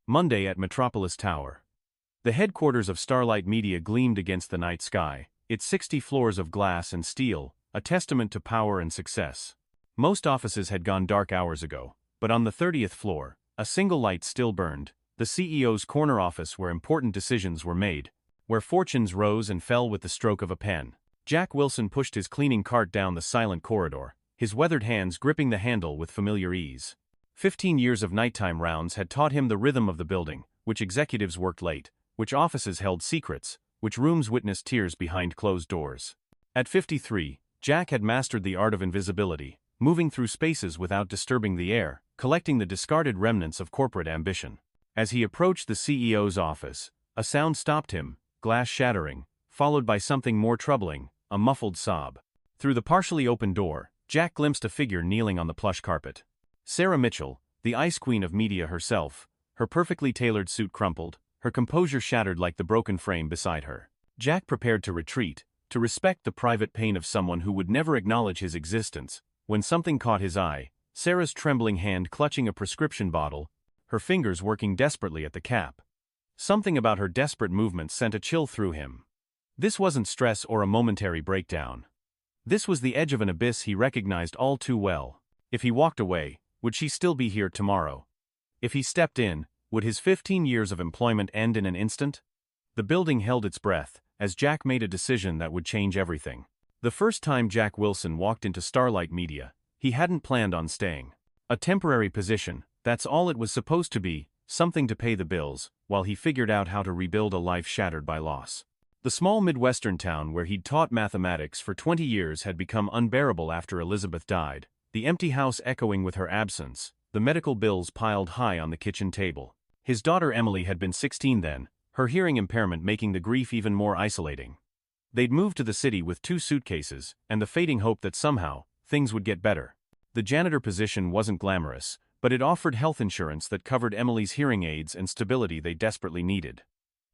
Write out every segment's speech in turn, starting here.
Monday at Metropolis Tower. The headquarters of StarLight Media gleamed against the night sky, its 60 floors of glass and steel, a testament to power and success. Most offices had gone dark hours ago, but on the 30th floor, a single light still burned, the CEO's corner office where important decisions were made, where fortunes rose and fell with the stroke of a pen. Jack Wilson pushed his cleaning cart down the silent corridor, his weathered hands gripping the handle with familiar ease. 15 years of nighttime rounds had taught him the rhythm of the building, which executives worked late, which offices held secrets, which rooms witnessed tears behind closed doors. At 53, Jack had mastered the art of invisibility, moving through spaces without disturbing the air, collecting the discarded remnants of corporate ambition. As he approached the CEO's office, a sound stopped him, glass shattering, followed by something more troubling, a muffled sob. Through the partially open door, Jack glimpsed a figure kneeling on the plush carpet. Sarah Mitchell, the ice queen of media herself, her perfectly tailored suit crumpled, her composure shattered like the broken frame beside her. Jack prepared to retreat, to respect the private pain of someone who would never acknowledge his existence, when something caught his eye, Sarah's trembling hand clutching a prescription bottle, her fingers working desperately at the cap. Something about her desperate movements sent a chill through him. This wasn't stress or a momentary breakdown. This was the edge of an abyss he recognized all too well. If he walked away, would she still be here tomorrow? If he stepped in, would his 15 years of employment end in an instant? The building held its breath, as Jack made a decision that would change everything. The first time Jack Wilson walked into StarLight Media, he hadn't planned on staying. A temporary position, that's all it was supposed to be, something to pay the bills, while he figured out how to rebuild a life shattered by loss. The small Midwestern town where he'd taught mathematics for 20 years had become unbearable after Elizabeth died, the empty house echoing with her absence, the medical bills piled high on the kitchen table. His daughter Emily had been 16 then, her hearing impairment making the grief even more isolating. They'd moved to the city with 2 suitcases, and the fading hope that somehow, things would get better. The janitor position wasn't glamorous, but it offered health insurance that covered Emily's hearing aids and stability they desperately needed.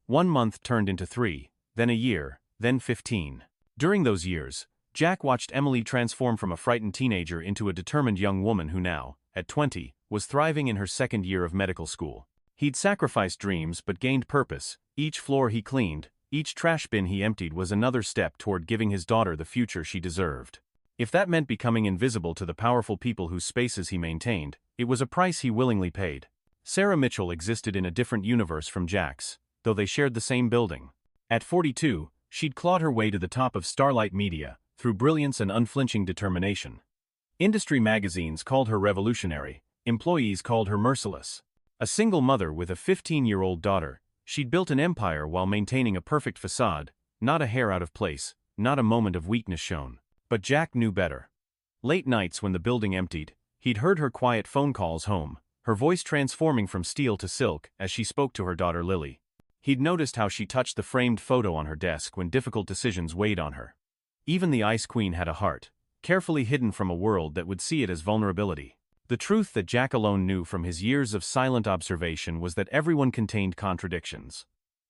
1 month turned into 3, then a year, then 15. During those years, Jack watched Emily transform from a frightened teenager into a determined young woman who now, at 20, was thriving in her second year of medical school. He'd sacrificed dreams but gained purpose. Each floor he cleaned, each trash bin he emptied was another step toward giving his daughter the future she deserved. If that meant becoming invisible to the powerful people whose spaces he maintained, it was a price he willingly paid. Sarah Mitchell existed in a different universe from Jack's, though they shared the same building. At 42, she'd clawed her way to the top of StarLight Media, through brilliance and unflinching determination. Industry magazines called her revolutionary, employees called her merciless. A single mother with a 15-year-old daughter, she'd built an empire while maintaining a perfect facade, not a hair out of place, not a moment of weakness shown. But Jack knew better. Late nights when the building emptied, he'd heard her quiet phone calls home, her voice transforming from steel to silk as she spoke to her daughter Lily. He'd noticed how she touched the framed photo on her desk when difficult decisions weighed on her. Even the Ice Queen had a heart, carefully hidden from a world that would see it as vulnerability. The truth that Jack alone knew from his years of silent observation was that everyone contained contradictions.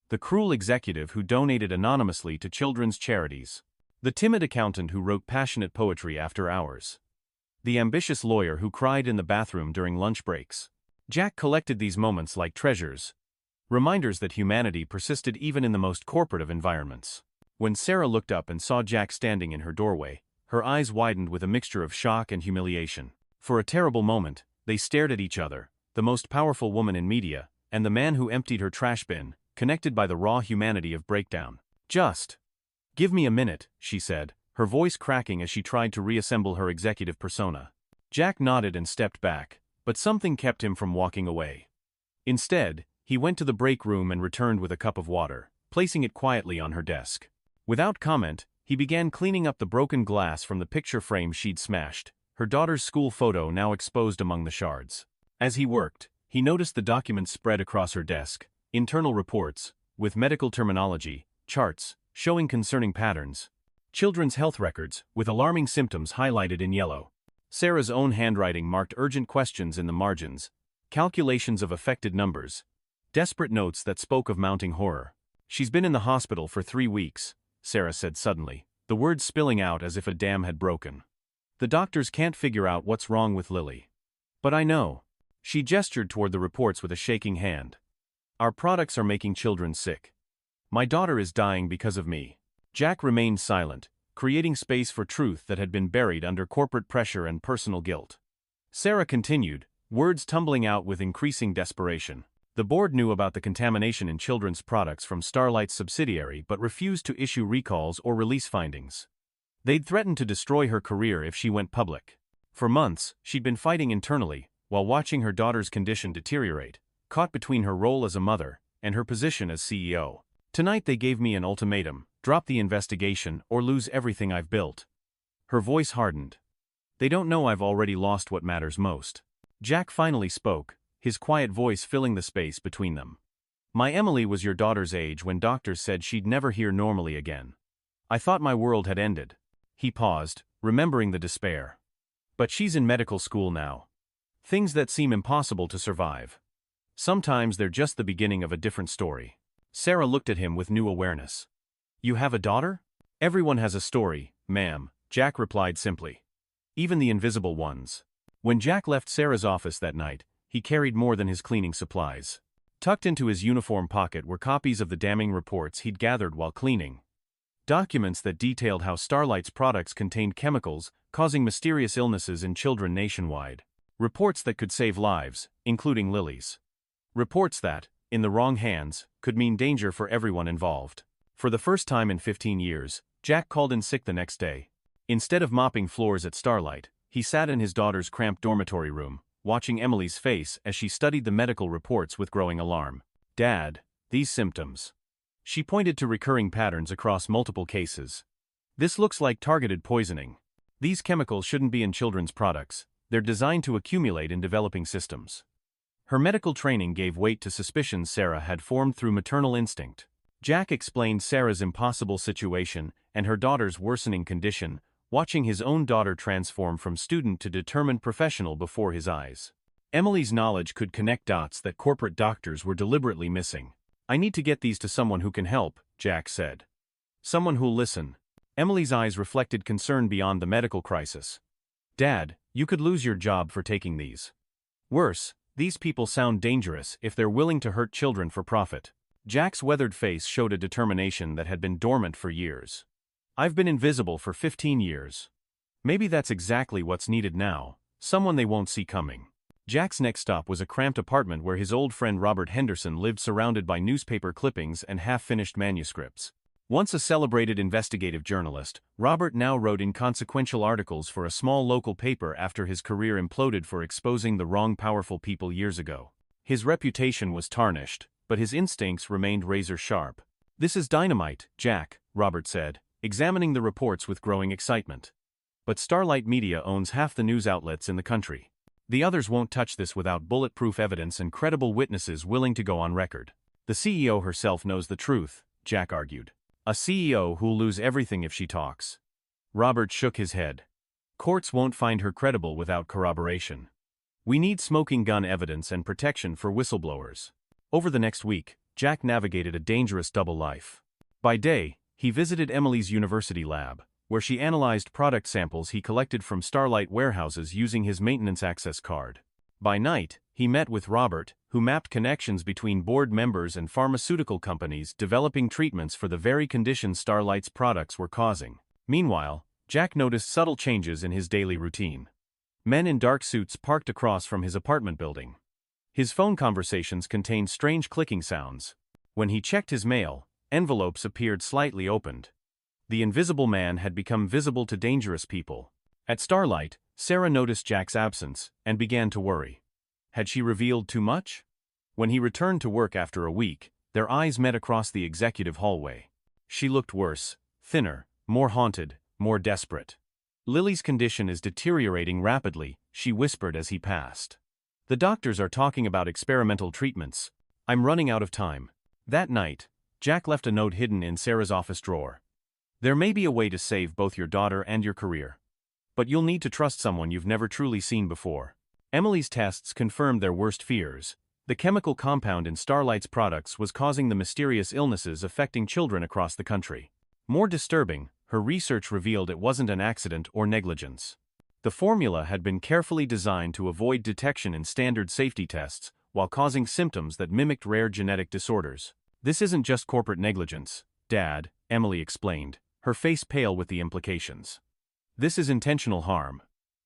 The cruel executive who donated anonymously to children's charities. The timid accountant who wrote passionate poetry after hours. The ambitious lawyer who cried in the bathroom during lunch breaks. Jack collected these moments like treasures, reminders that humanity persisted even in the most corporate of environments. When Sarah looked up and saw Jack standing in her doorway, her eyes widened with a mixture of shock and humiliation. For a terrible moment, they stared at each other, the most powerful woman in media, and the man who emptied her trash bin, connected by the raw humanity of breakdown. Just give me a minute, she said, her voice cracking as she tried to reassemble her executive persona. Jack nodded and stepped back, but something kept him from walking away. Instead, he went to the break room and returned with a cup of water, placing it quietly on her desk. Without comment, he began cleaning up the broken glass from the picture frame she'd smashed, her daughter's school photo now exposed among the shards. As he worked, he noticed the documents spread across her desk, internal reports, with medical terminology, charts, showing concerning patterns, children's health records, with alarming symptoms highlighted in yellow. Sarah's own handwriting marked urgent questions in the margins, calculations of affected numbers, desperate notes that spoke of mounting horror. She's been in the hospital for 3 weeks, Sarah said suddenly, the words spilling out as if a dam had broken. The doctors can't figure out what's wrong with Lily. But I know. She gestured toward the reports with a shaking hand. Our products are making children sick. My daughter is dying because of me. Jack remained silent, creating space for truth that had been buried under corporate pressure and personal guilt. Sarah continued, words tumbling out with increasing desperation. The board knew about the contamination in children's products from StarLight's subsidiary but refused to issue recalls or release findings. They'd threatened to destroy her career if she went public. For months, she'd been fighting internally, while watching her daughter's condition deteriorate, caught between her role as a mother and her position as CEO. Tonight they gave me an ultimatum: drop the investigation or lose everything I've built. Her voice hardened. They don't know I've already lost what matters most. Jack finally spoke, his quiet voice filling the space between them. My Emily was your daughter's age when doctors said she'd never hear normally again. I thought my world had ended. He paused, remembering the despair. But she's in medical school now. Things that seem impossible to survive. Sometimes they're just the beginning of a different story. Sarah looked at him with new awareness. You have a daughter? Everyone has a story, ma'am, Jack replied simply. Even the invisible ones. When Jack left Sarah's office that night, he carried more than his cleaning supplies. Tucked into his uniform pocket were copies of the damning reports he'd gathered while cleaning. Documents that detailed how StarLight's products contained chemicals causing mysterious illnesses in children nationwide. Reports that could save lives, including Lily's. Reports that, in the wrong hands, could mean danger for everyone involved. For the first time in 15 years, Jack called in sick the next day. Instead of mopping floors at StarLight, he sat in his daughter's cramped dormitory room, watching Emily's face as she studied the medical reports with growing alarm. Dad, these symptoms. She pointed to recurring patterns across multiple cases. This looks like targeted poisoning. These chemicals shouldn't be in children's products. They're designed to accumulate in developing systems. Her medical training gave weight to suspicions Sarah had formed through maternal instinct. Jack explained Sarah's impossible situation and her daughter's worsening condition, watching his own daughter transform from student to determined professional before his eyes. Emily's knowledge could connect dots that corporate doctors were deliberately missing. I need to get these to someone who can help, Jack said. Someone who'll listen. Emily's eyes reflected concern beyond the medical crisis. Dad, you could lose your job for taking these. Worse, these people sound dangerous if they're willing to hurt children for profit. Jack's weathered face showed a determination that had been dormant for years. I've been invisible for 15 years. Maybe that's exactly what's needed now, someone they won't see coming. Jack's next stop was a cramped apartment where his old friend Robert Henderson lived, surrounded by newspaper clippings and half-finished manuscripts. Once a celebrated investigative journalist, Robert now wrote inconsequential articles for a small local paper after his career imploded for exposing the wrong powerful people years ago. His reputation was tarnished, but his instincts remained razor-sharp. This is dynamite, Jack, Robert said, examining the reports with growing excitement. But StarLight Media owns half the news outlets in the country. The others won't touch this without bulletproof evidence and credible witnesses willing to go on record. The CEO herself knows the truth, Jack argued. A CEO who'll lose everything if she talks. Robert shook his head. Courts won't find her credible without corroboration. We need smoking gun evidence and protection for whistleblowers. Over the next week, Jack navigated a dangerous double life. By day, he visited Emily's university lab, where she analyzed product samples he collected from StarLight warehouses using his maintenance access card. By night, he met with Robert, who mapped connections between board members and pharmaceutical companies developing treatments for the very conditions StarLight's products were causing. Meanwhile, Jack noticed subtle changes in his daily routine. Men in dark suits parked across from his apartment building. His phone conversations contained strange clicking sounds. When he checked his mail, envelopes appeared slightly opened. The invisible man had become visible to dangerous people. At StarLight, Sarah noticed Jack's absence and began to worry. Had she revealed too much? When he returned to work after a week, their eyes met across the executive hallway. She looked worse, thinner, more haunted, more desperate. Lily's condition is deteriorating rapidly, she whispered as he passed. The doctors are talking about experimental treatments. I'm running out of time. That night, Jack left a note hidden in Sarah's office drawer. There may be a way to save both your daughter and your career. But you'll need to trust someone you've never truly seen before. Emily's tests confirmed their worst fears. The chemical compound in StarLight's products was causing the mysterious illnesses affecting children across the country. More disturbing, her research revealed it wasn't an accident or negligence. The formula had been carefully designed to avoid detection in standard safety tests, while causing symptoms that mimicked rare genetic disorders. "This isn't just corporate negligence, Dad," Emily explained, her face pale with the implications. "This is intentional harm.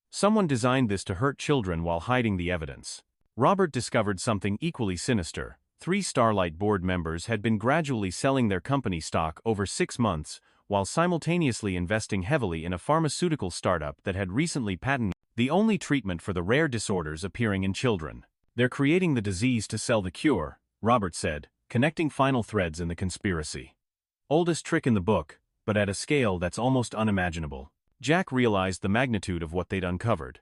Someone designed this to hurt children while hiding the evidence." Robert discovered something equally sinister. 3 StarLight board members had been gradually selling their company stock over 6 months, while simultaneously investing heavily in a pharmaceutical startup that had recently patented the only treatment for the rare disorders appearing in children. "They're creating the disease to sell the cure," Robert said, connecting final threads in the conspiracy. "Oldest trick in the book, but at a scale that's almost unimaginable." Jack realized the magnitude of what they'd uncovered.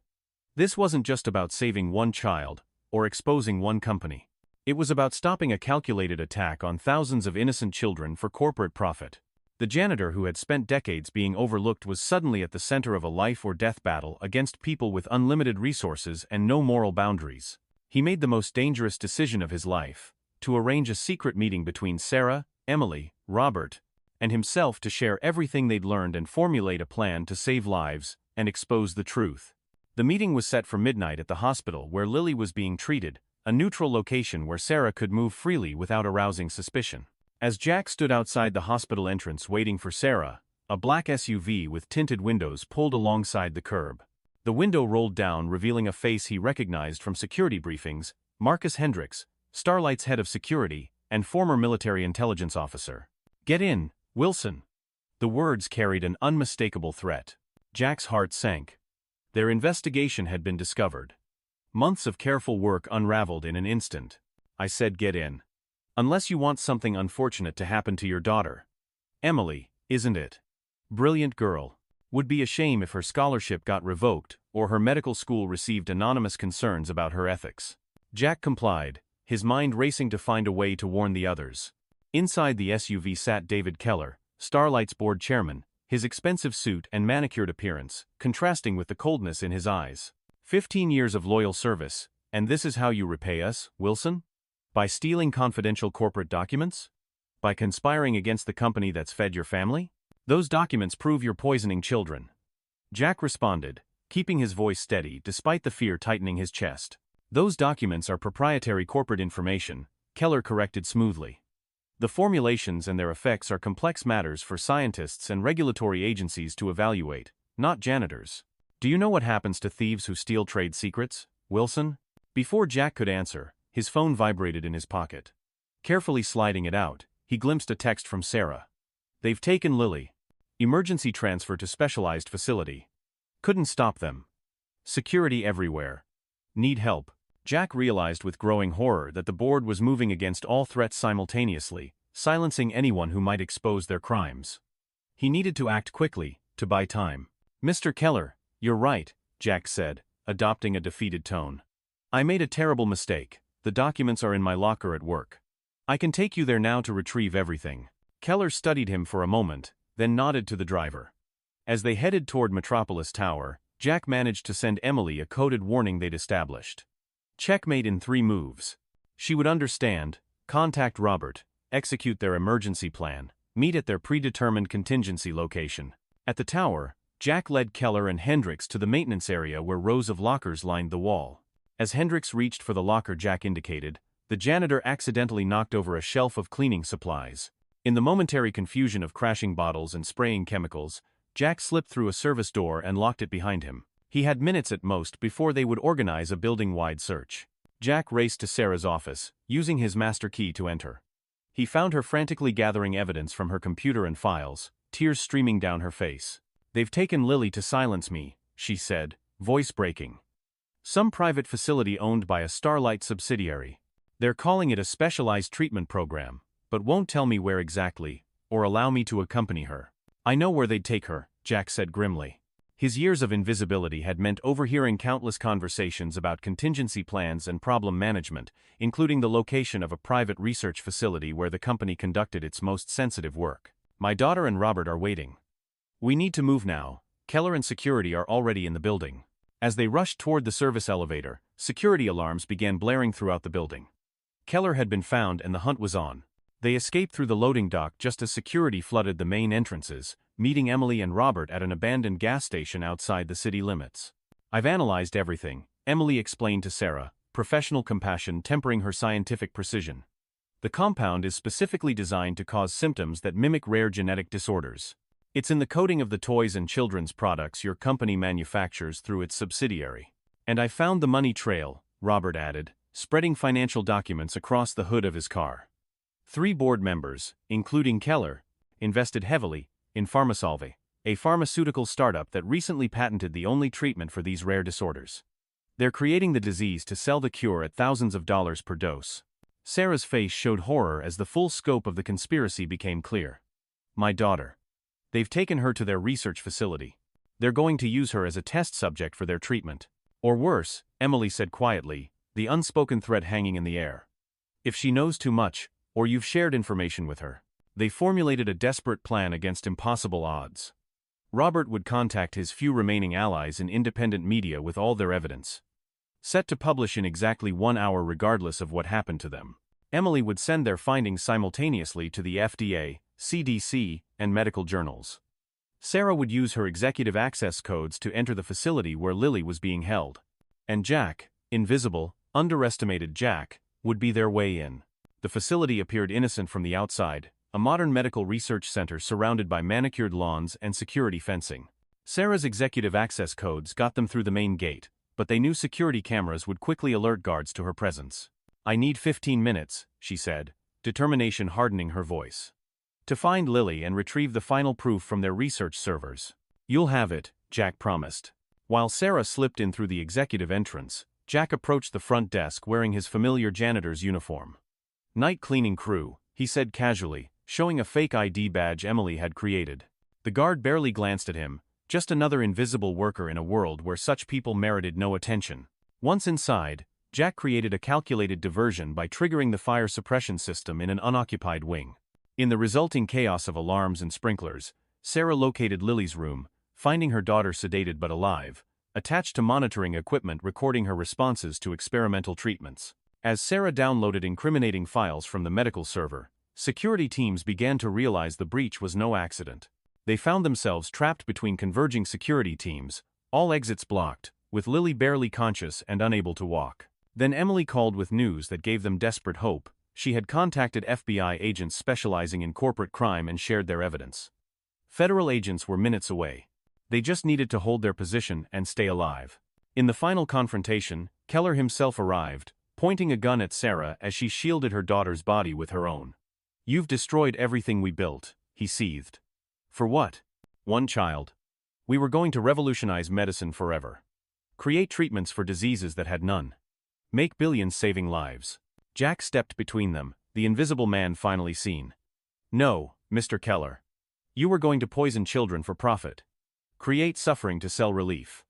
This wasn't just about saving one child, or exposing one company. It was about stopping a calculated attack on thousands of innocent children for corporate profit. The janitor who had spent decades being overlooked was suddenly at the center of a life-or-death battle against people with unlimited resources and no moral boundaries. He made the most dangerous decision of his life, to arrange a secret meeting between Sarah, Emily, Robert, and himself to share everything they'd learned and formulate a plan to save lives and expose the truth. The meeting was set for midnight at the hospital where Lily was being treated, a neutral location where Sarah could move freely without arousing suspicion. As Jack stood outside the hospital entrance waiting for Sarah, a black SUV with tinted windows pulled alongside the curb. The window rolled down, revealing a face he recognized from security briefings: Marcus Hendricks, StarLight's head of security and former military intelligence officer. "Get in, Wilson." The words carried an unmistakable threat. Jack's heart sank. Their investigation had been discovered. Months of careful work unraveled in an instant. "I said get in. Unless you want something unfortunate to happen to your daughter. Emily, isn't it? Brilliant girl. Would be a shame if her scholarship got revoked or her medical school received anonymous concerns about her ethics." Jack complied, his mind racing to find a way to warn the others. Inside the SUV sat David Keller, StarLight's board chairman, his expensive suit and manicured appearance contrasting with the coldness in his eyes. 15 years of loyal service, and this is how you repay us, Wilson? By stealing confidential corporate documents? By conspiring against the company that's fed your family? Those documents prove you're poisoning children." Jack responded, keeping his voice steady despite the fear tightening his chest. "Those documents are proprietary corporate information," Keller corrected smoothly. "The formulations and their effects are complex matters for scientists and regulatory agencies to evaluate, not janitors. Do you know what happens to thieves who steal trade secrets, Wilson?" Before Jack could answer, his phone vibrated in his pocket. Carefully sliding it out, he glimpsed a text from Sarah. "They've taken Lily. Emergency transfer to specialized facility. Couldn't stop them. Security everywhere. Need help." Jack realized with growing horror that the board was moving against all threats simultaneously, silencing anyone who might expose their crimes. He needed to act quickly, to buy time. "Mr. Keller, you're right," Jack said, adopting a defeated tone. "I made a terrible mistake. The documents are in my locker at work. I can take you there now to retrieve everything." Keller studied him for a moment, then nodded to the driver. As they headed toward Metropolis Tower, Jack managed to send Emily a coded warning they'd established. Checkmate in 3 moves. She would understand, contact Robert, execute their emergency plan, meet at their predetermined contingency location. At the tower, Jack led Keller and Hendricks to the maintenance area where rows of lockers lined the wall. As Hendricks reached for the locker Jack indicated, the janitor accidentally knocked over a shelf of cleaning supplies. In the momentary confusion of crashing bottles and spraying chemicals, Jack slipped through a service door and locked it behind him. He had minutes at most before they would organize a building-wide search. Jack raced to Sarah's office, using his master key to enter. He found her frantically gathering evidence from her computer and files, tears streaming down her face. "They've taken Lily to silence me," she said, voice breaking. "Some private facility owned by a StarLight subsidiary. They're calling it a specialized treatment program, but won't tell me where exactly, or allow me to accompany her." "I know where they'd take her," Jack said grimly. His years of invisibility had meant overhearing countless conversations about contingency plans and problem management, including the location of a private research facility where the company conducted its most sensitive work. "My daughter and Robert are waiting. We need to move now. Keller and security are already in the building." As they rushed toward the service elevator, security alarms began blaring throughout the building. Keller had been found and the hunt was on. They escaped through the loading dock just as security flooded the main entrances, meeting Emily and Robert at an abandoned gas station outside the city limits. "I've analyzed everything," Emily explained to Sarah, professional compassion tempering her scientific precision. The compound is specifically designed to cause symptoms that mimic rare genetic disorders. It's in the coating of the toys and children's products your company manufactures through its subsidiary. And I found the money trail, Robert added, spreading financial documents across the hood of his car. 3 board members, including Keller, invested heavily in Pharmasolve, a pharmaceutical startup that recently patented the only treatment for these rare disorders. They're creating the disease to sell the cure at thousands of dollars per dose. Sarah's face showed horror as the full scope of the conspiracy became clear. My daughter. They've taken her to their research facility. They're going to use her as a test subject for their treatment. Or worse, Emily said quietly, the unspoken threat hanging in the air. If she knows too much, or you've shared information with her. They formulated a desperate plan against impossible odds. Robert would contact his few remaining allies in independent media with all their evidence. Set to publish in exactly 1 hour regardless of what happened to them. Emily would send their findings simultaneously to the FDA, CDC, and medical journals. Sarah would use her executive access codes to enter the facility where Lily was being held. And Jack, invisible, underestimated Jack, would be their way in. The facility appeared innocent from the outside, a modern medical research center surrounded by manicured lawns and security fencing. Sarah's executive access codes got them through the main gate, but they knew security cameras would quickly alert guards to her presence. I need 15 minutes, she said, determination hardening her voice. To find Lily and retrieve the final proof from their research servers. You'll have it, Jack promised. While Sarah slipped in through the executive entrance, Jack approached the front desk wearing his familiar janitor's uniform. Night cleaning crew, he said casually, showing a fake ID badge Emily had created. The guard barely glanced at him, just another invisible worker in a world where such people merited no attention. Once inside, Jack created a calculated diversion by triggering the fire suppression system in an unoccupied wing. In the resulting chaos of alarms and sprinklers, Sarah located Lily's room, finding her daughter sedated but alive, attached to monitoring equipment recording her responses to experimental treatments. As Sarah downloaded incriminating files from the medical server, security teams began to realize the breach was no accident. They found themselves trapped between converging security teams, all exits blocked, with Lily barely conscious and unable to walk. Then Emily called with news that gave them desperate hope. She had contacted FBI agents specializing in corporate crime and shared their evidence. Federal agents were minutes away. They just needed to hold their position and stay alive. In the final confrontation, Keller himself arrived, pointing a gun at Sarah as she shielded her daughter's body with her own. You've destroyed everything we built, he seethed. For what? One child. We were going to revolutionize medicine forever. Create treatments for diseases that had none. Make billions saving lives. Jack stepped between them, the invisible man finally seen. No, Mr. Keller. You were going to poison children for profit. Create suffering to sell relief.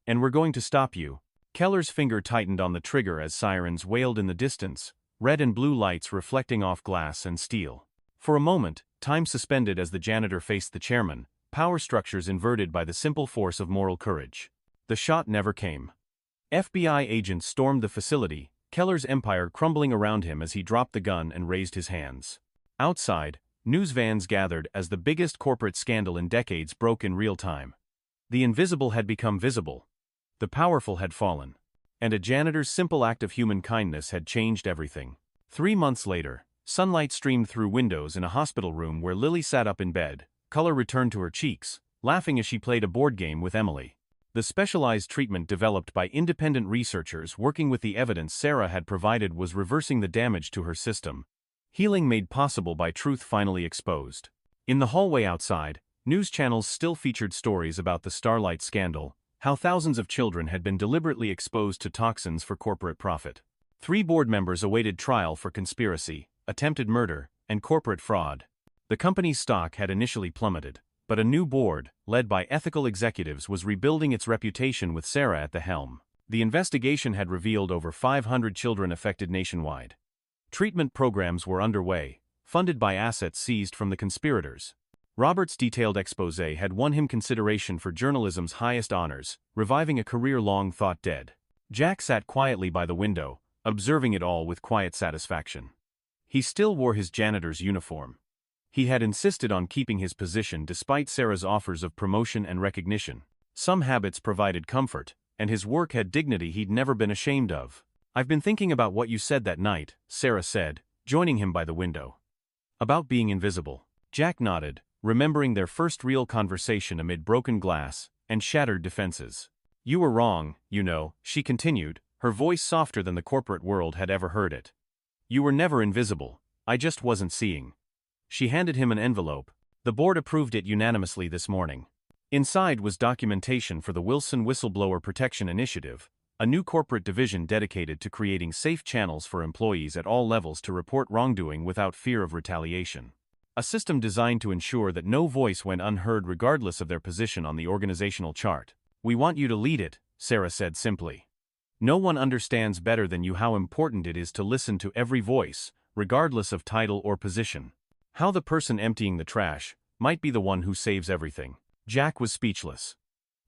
And we're going to stop you. Keller's finger tightened on the trigger as sirens wailed in the distance, red and blue lights reflecting off glass and steel. For a moment, time suspended as the janitor faced the chairman, power structures inverted by the simple force of moral courage. The shot never came. FBI agents stormed the facility, Keller's empire crumbling around him as he dropped the gun and raised his hands. Outside, news vans gathered as the biggest corporate scandal in decades broke in real time. The invisible had become visible. The powerful had fallen. And a janitor's simple act of human kindness had changed everything. 3 months later, sunlight streamed through windows in a hospital room where Lily sat up in bed, color returned to her cheeks, laughing as she played a board game with Emily. The specialized treatment developed by independent researchers working with the evidence Sarah had provided was reversing the damage to her system. Healing made possible by truth finally exposed. In the hallway outside, news channels still featured stories about the StarLight scandal, how thousands of children had been deliberately exposed to toxins for corporate profit. 3 board members awaited trial for conspiracy, attempted murder, and corporate fraud. The company's stock had initially plummeted, but a new board, led by ethical executives, was rebuilding its reputation with Sarah at the helm. The investigation had revealed over 500 children affected nationwide. Treatment programs were underway, funded by assets seized from the conspirators. Robert's detailed exposé had won him consideration for journalism's highest honors, reviving a career long thought dead. Jack sat quietly by the window, observing it all with quiet satisfaction. He still wore his janitor's uniform. He had insisted on keeping his position despite Sarah's offers of promotion and recognition. Some habits provided comfort, and his work had dignity he'd never been ashamed of. I've been thinking about what you said that night, Sarah said, joining him by the window. About being invisible. Jack nodded, remembering their first real conversation amid broken glass and shattered defenses. You were wrong, you know, she continued, her voice softer than the corporate world had ever heard it. You were never invisible, I just wasn't seeing. She handed him an envelope. The board approved it unanimously this morning. Inside was documentation for the Wilson Whistleblower Protection Initiative, a new corporate division dedicated to creating safe channels for employees at all levels to report wrongdoing without fear of retaliation. A system designed to ensure that no voice went unheard regardless of their position on the organizational chart. We want you to lead it, Sarah said simply. No one understands better than you how important it is to listen to every voice, regardless of title or position. How the person emptying the trash might be the one who saves everything. Jack was speechless.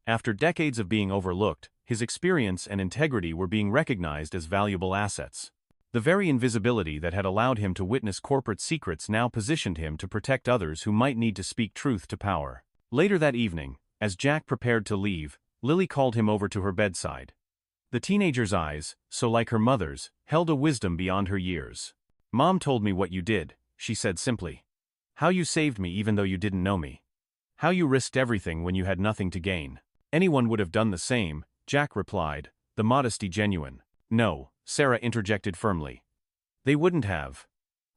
After decades of being overlooked, his experience and integrity were being recognized as valuable assets. The very invisibility that had allowed him to witness corporate secrets now positioned him to protect others who might need to speak truth to power. Later that evening, as Jack prepared to leave, Lily called him over to her bedside. The teenager's eyes, so like her mother's, held a wisdom beyond her years. Mom told me what you did, she said simply. How you saved me even though you didn't know me. How you risked everything when you had nothing to gain. Anyone would have done the same, Jack replied, the modesty genuine. No, Sarah interjected firmly. They wouldn't have.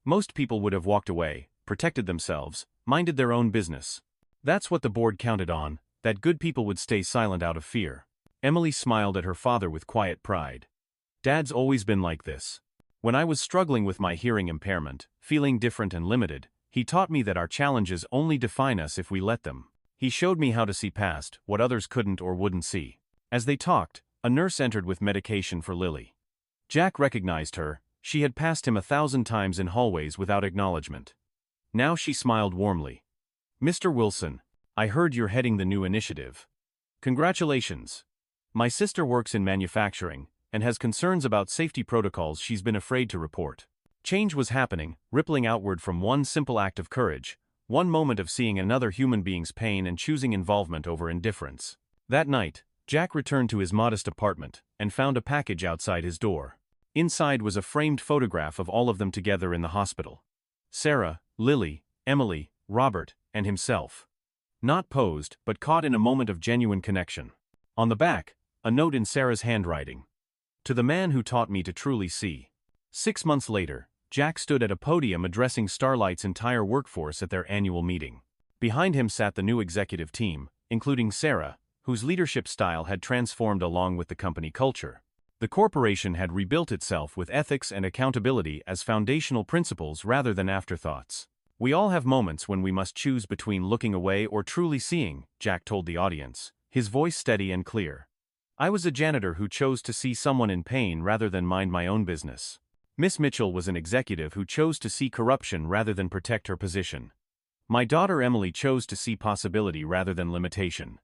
Most people would have walked away, protected themselves, minded their own business. That's what the board counted on, that good people would stay silent out of fear. Emily smiled at her father with quiet pride. Dad's always been like this. When I was struggling with my hearing impairment, feeling different and limited, he taught me that our challenges only define us if we let them. He showed me how to see past what others couldn't or wouldn't see. As they talked, a nurse entered with medication for Lily. Jack recognized her. She had passed him 1,000 times in hallways without acknowledgement. Now she smiled warmly. Mr. Wilson, I heard you're heading the new initiative. Congratulations. My sister works in manufacturing and has concerns about safety protocols she's been afraid to report. Change was happening, rippling outward from one simple act of courage, one moment of seeing another human being's pain and choosing involvement over indifference. That night, Jack returned to his modest apartment and found a package outside his door. Inside was a framed photograph of all of them together in the hospital. Sarah, Lily, Emily, Robert, and himself. Not posed, but caught in a moment of genuine connection. On the back, a note in Sarah's handwriting. To the man who taught me to truly see. 6 months later, Jack stood at a podium addressing StarLight's entire workforce at their annual meeting. Behind him sat the new executive team, including Sarah, whose leadership style had transformed along with the company culture. The corporation had rebuilt itself with ethics and accountability as foundational principles rather than afterthoughts. We all have moments when we must choose between looking away or truly seeing, Jack told the audience, his voice steady and clear. I was a janitor who chose to see someone in pain rather than mind my own business. Miss Mitchell was an executive who chose to see corruption rather than protect her position. My daughter Emily chose to see possibility rather than limitation.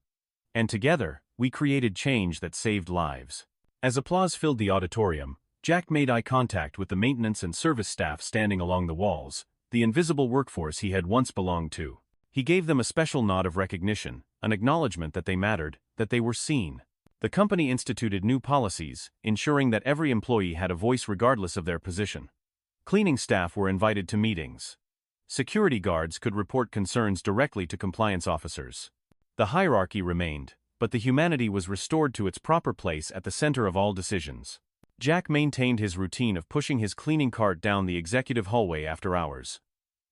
And together, we created change that saved lives. As applause filled the auditorium, Jack made eye contact with the maintenance and service staff standing along the walls, the invisible workforce he had once belonged to. He gave them a special nod of recognition, an acknowledgement that they mattered, that they were seen. The company instituted new policies, ensuring that every employee had a voice regardless of their position. Cleaning staff were invited to meetings. Security guards could report concerns directly to compliance officers. The hierarchy remained, but the humanity was restored to its proper place at the center of all decisions. Jack maintained his routine of pushing his cleaning cart down the executive hallway after hours.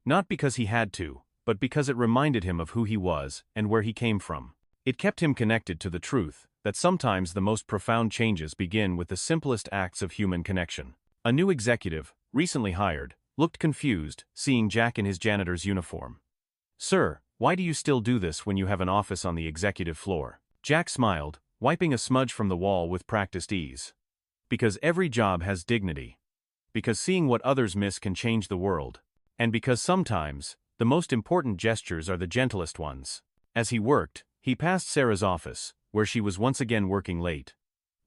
Not because he had to, but because it reminded him of who he was and where he came from. It kept him connected to the truth that sometimes the most profound changes begin with the simplest acts of human connection. A new executive, recently hired, looked confused, seeing Jack in his janitor's uniform. Sir, why do you still do this when you have an office on the executive floor? Jack smiled, wiping a smudge from the wall with practiced ease. Because every job has dignity. Because seeing what others miss can change the world. And because sometimes, the most important gestures are the gentlest ones. As he worked, he passed Sarah's office, where she was once again working late.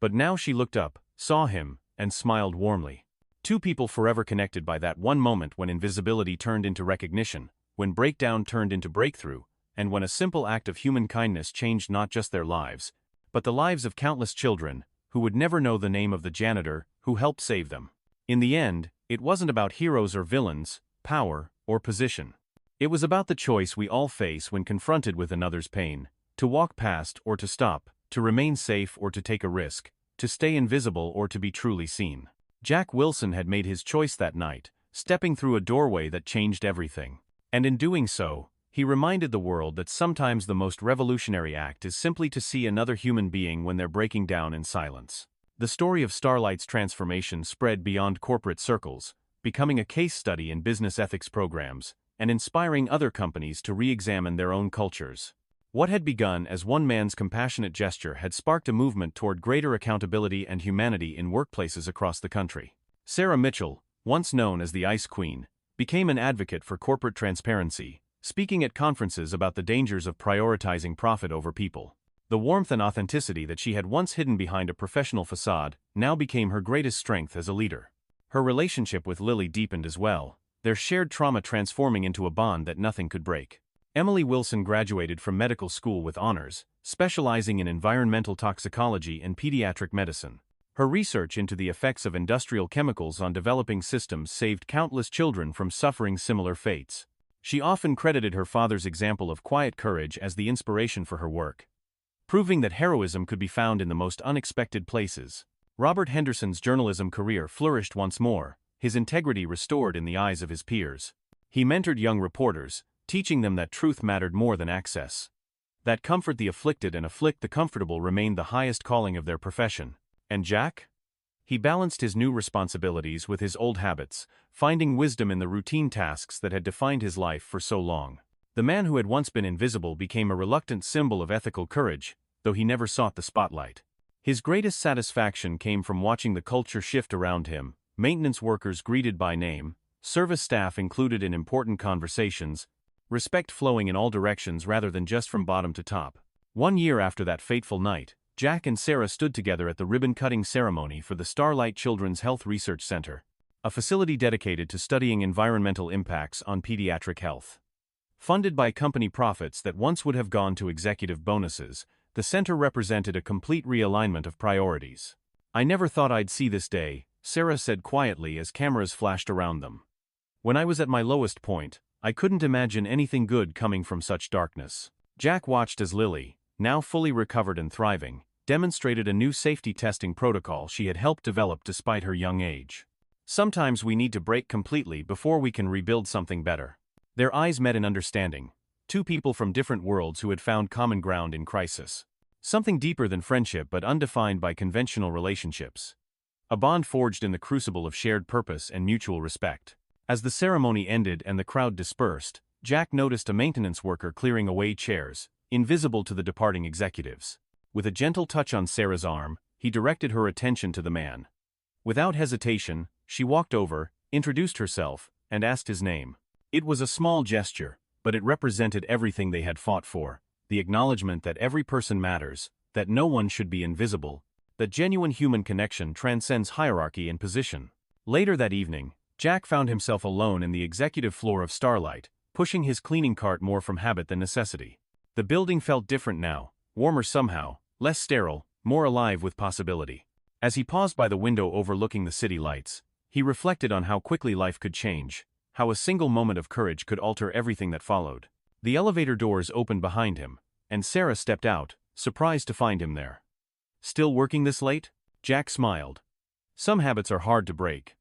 But now she looked up, saw him, and smiled warmly. Two people forever connected by that one moment when invisibility turned into recognition, when breakdown turned into breakthrough, and when a simple act of human kindness changed not just their lives, but the lives of countless children, who would never know the name of the janitor who helped save them. In the end, it wasn't about heroes or villains, power, or position. It was about the choice we all face when confronted with another's pain: to walk past or to stop, to remain safe or to take a risk, to stay invisible or to be truly seen. Jack Wilson had made his choice that night, stepping through a doorway that changed everything. And in doing so, he reminded the world that sometimes the most revolutionary act is simply to see another human being when they're breaking down in silence. The story of StarLight's transformation spread beyond corporate circles, becoming a case study in business ethics programs, and inspiring other companies to re-examine their own cultures. What had begun as one man's compassionate gesture had sparked a movement toward greater accountability and humanity in workplaces across the country. Sarah Mitchell, once known as the Ice Queen, became an advocate for corporate transparency, speaking at conferences about the dangers of prioritizing profit over people. The warmth and authenticity that she had once hidden behind a professional facade now became her greatest strength as a leader. Her relationship with Lily deepened as well, their shared trauma transforming into a bond that nothing could break. Emily Wilson graduated from medical school with honors, specializing in environmental toxicology and pediatric medicine. Her research into the effects of industrial chemicals on developing systems saved countless children from suffering similar fates. She often credited her father's example of quiet courage as the inspiration for her work, proving that heroism could be found in the most unexpected places. Robert Henderson's journalism career flourished once more, his integrity restored in the eyes of his peers. He mentored young reporters, teaching them that truth mattered more than access. That comfort the afflicted and afflict the comfortable remained the highest calling of their profession. And Jack? He balanced his new responsibilities with his old habits, finding wisdom in the routine tasks that had defined his life for so long. The man who had once been invisible became a reluctant symbol of ethical courage, though he never sought the spotlight. His greatest satisfaction came from watching the culture shift around him: maintenance workers greeted by name, service staff included in important conversations, respect flowing in all directions rather than just from bottom to top. 1 year after that fateful night, Jack and Sarah stood together at the ribbon-cutting ceremony for the StarLight Children's Health Research Center, a facility dedicated to studying environmental impacts on pediatric health. Funded by company profits that once would have gone to executive bonuses, the center represented a complete realignment of priorities. "I never thought I'd see this day," Sarah said quietly as cameras flashed around them. "When I was at my lowest point, I couldn't imagine anything good coming from such darkness." Jack watched as Lily, now fully recovered and thriving, demonstrated a new safety testing protocol she had helped develop despite her young age. "Sometimes we need to break completely before we can rebuild something better." Their eyes met in understanding, two people from different worlds who had found common ground in crisis. Something deeper than friendship but undefined by conventional relationships. A bond forged in the crucible of shared purpose and mutual respect. As the ceremony ended and the crowd dispersed, Jack noticed a maintenance worker clearing away chairs, invisible to the departing executives. With a gentle touch on Sarah's arm, he directed her attention to the man. Without hesitation, she walked over, introduced herself, and asked his name. It was a small gesture, but it represented everything they had fought for: the acknowledgement that every person matters, that no one should be invisible, that genuine human connection transcends hierarchy and position. Later that evening, Jack found himself alone in the executive floor of StarLight, pushing his cleaning cart more from habit than necessity. The building felt different now, warmer somehow, less sterile, more alive with possibility. As he paused by the window overlooking the city lights, he reflected on how quickly life could change, how a single moment of courage could alter everything that followed. The elevator doors opened behind him, and Sarah stepped out, surprised to find him there. "Still working this late?" Jack smiled. "Some habits are hard to break.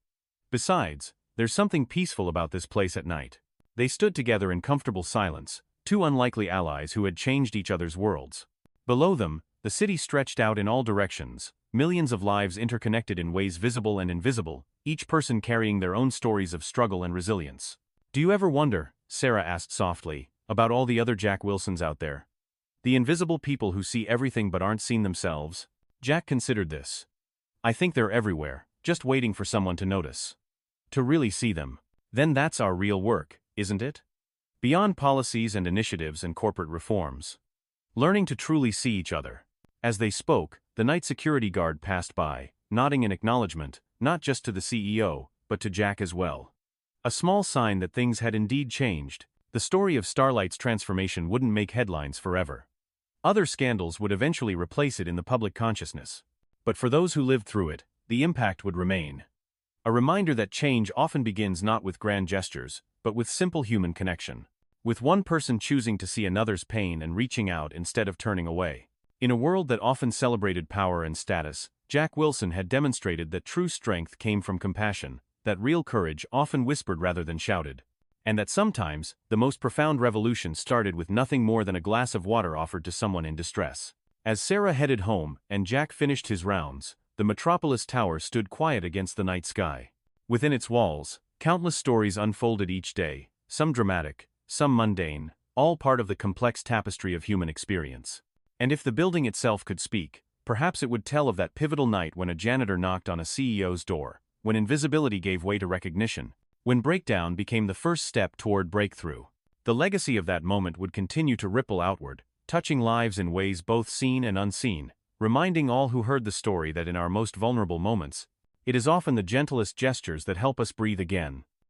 Besides, there's something peaceful about this place at night." They stood together in comfortable silence, two unlikely allies who had changed each other's worlds. Below them, the city stretched out in all directions, millions of lives interconnected in ways visible and invisible, each person carrying their own stories of struggle and resilience. "Do you ever wonder," Sarah asked softly, "about all the other Jack Wilsons out there? The invisible people who see everything but aren't seen themselves?" Jack considered this. "I think they're everywhere, just waiting for someone to notice. To really see them. Then that's our real work, isn't it? Beyond policies and initiatives and corporate reforms. Learning to truly see each other." As they spoke, the night security guard passed by, nodding in acknowledgement, not just to the CEO, but to Jack as well. A small sign that things had indeed changed. The story of StarLight's transformation wouldn't make headlines forever. Other scandals would eventually replace it in the public consciousness. But for those who lived through it, the impact would remain. A reminder that change often begins not with grand gestures, but with simple human connection. With one person choosing to see another's pain and reaching out instead of turning away. In a world that often celebrated power and status, Jack Wilson had demonstrated that true strength came from compassion, that real courage often whispered rather than shouted, and that sometimes, the most profound revolution started with nothing more than a glass of water offered to someone in distress. As Sarah headed home and Jack finished his rounds, the Metropolis Tower stood quiet against the night sky. Within its walls, countless stories unfolded each day, some dramatic, some mundane, all part of the complex tapestry of human experience. And if the building itself could speak, perhaps it would tell of that pivotal night when a janitor knocked on a CEO's door, when invisibility gave way to recognition, when breakdown became the first step toward breakthrough. The legacy of that moment would continue to ripple outward, touching lives in ways both seen and unseen, reminding all who heard the story that in our most vulnerable moments, it is often the gentlest gestures that help us breathe again.